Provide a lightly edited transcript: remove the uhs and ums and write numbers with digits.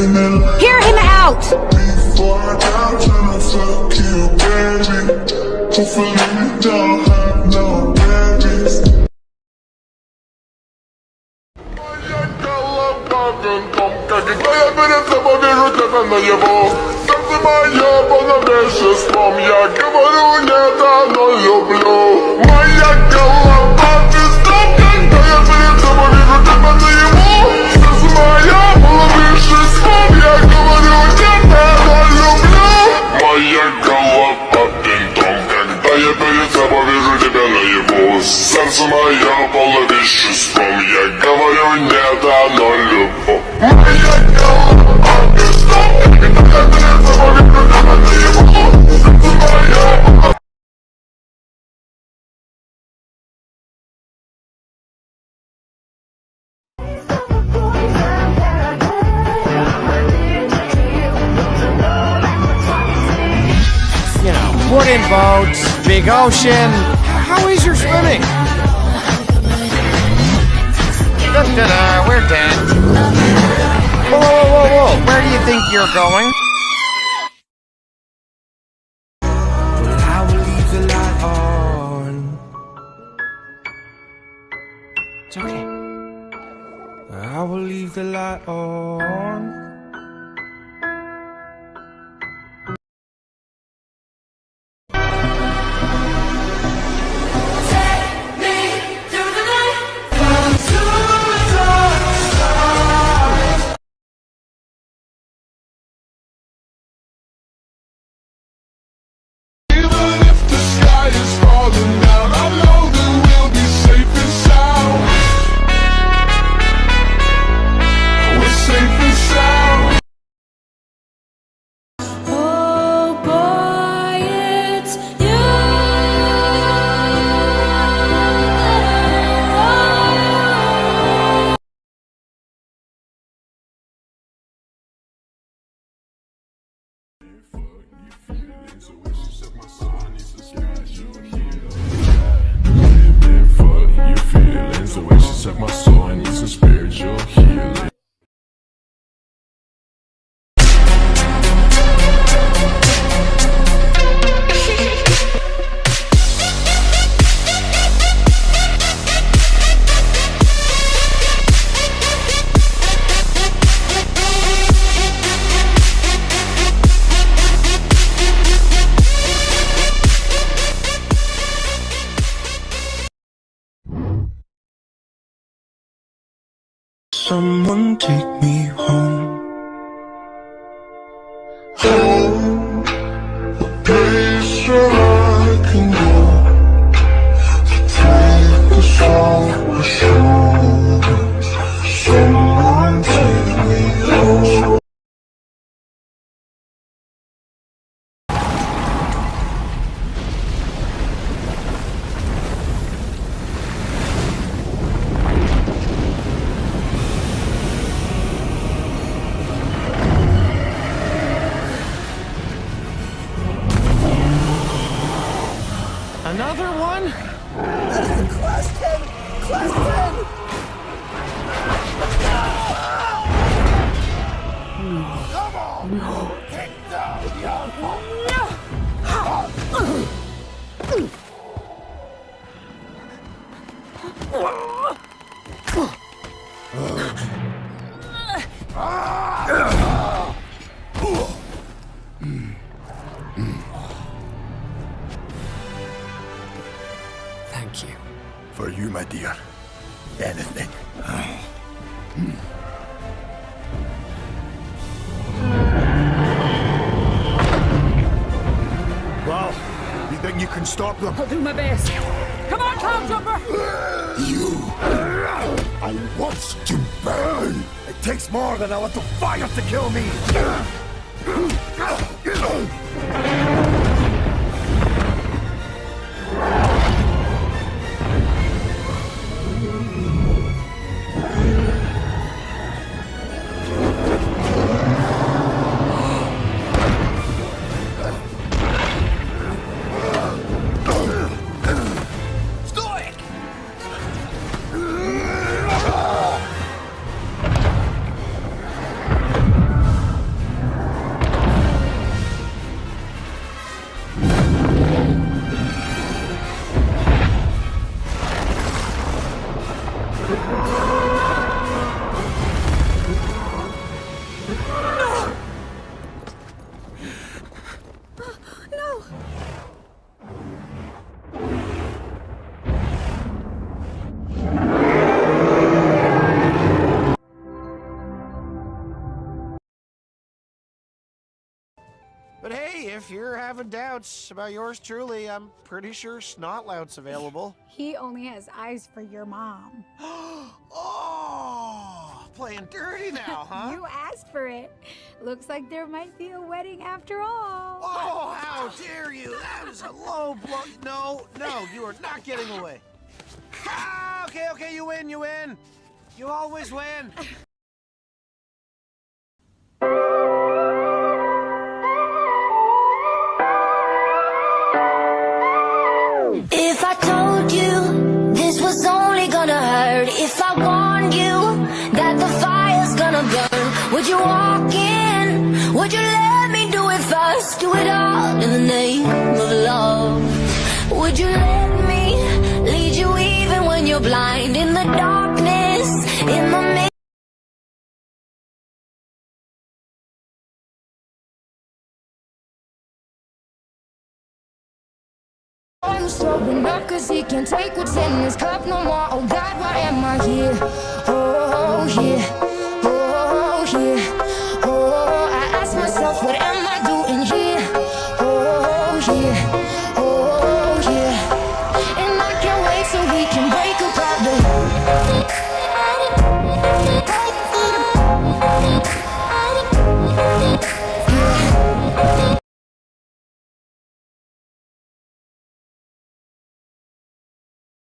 Hear him out! Before I die, tryna fuck you, baby. Hopefully you don't have no babies. Когда я перед тобой вижу тебя наяву, сердце мое полно веществом. Я говорю нет, но люблю. Моя голова песком, когда я перед тобой вижу тебя наяву, сердце мое полно веществом. Я говорю нет, но люблю. Моя голова бинтом, когда я перед тобой вижу тебя наяву, сердце мое полно веществом. Я говорю нет, но люблю. Моя голова бинтом, когда я перед тобой вижу тебя наяву, сердце мое. You know, wooden boats, big ocean. How is your swimming? Da-da-da, we're dead. Whoa, whoa, whoa, whoa. Where do you think you're going? I will leave the light on. It's okay. I will leave the light on. My soul needs some spiritual healing. Someone take me home. Home, a place where I can go to take us off my shoulders. Someone take me home. Another one? Class 10! Class 10! Come on! Take down your Thank you. For you, my dear. Anything. Well, you think you can stop them? I'll do my best. Come on, Cloud Jumper! You! I want to burn! It takes more than a little fire to kill me! if you're having doubts about yours truly, I'm pretty sure Snotlout's available. He only has eyes for your mom. Oh, playing dirty now, huh? You asked for it. Looks like there might be a wedding after all. Oh, how dare you! That is a low blow. No, you are not getting away. Ah, okay, you win. You always win. If I told you this was only gonna hurt, if I warned you that the fire's gonna burn, would you walk in? Would you let me do it first? Do it all in the name of love. Would you let me lead you even when you're blind in the darkness, in the midst? He's throwing up cause he can't take what's in his cup no more. Oh God, why am I here? Oh yeah.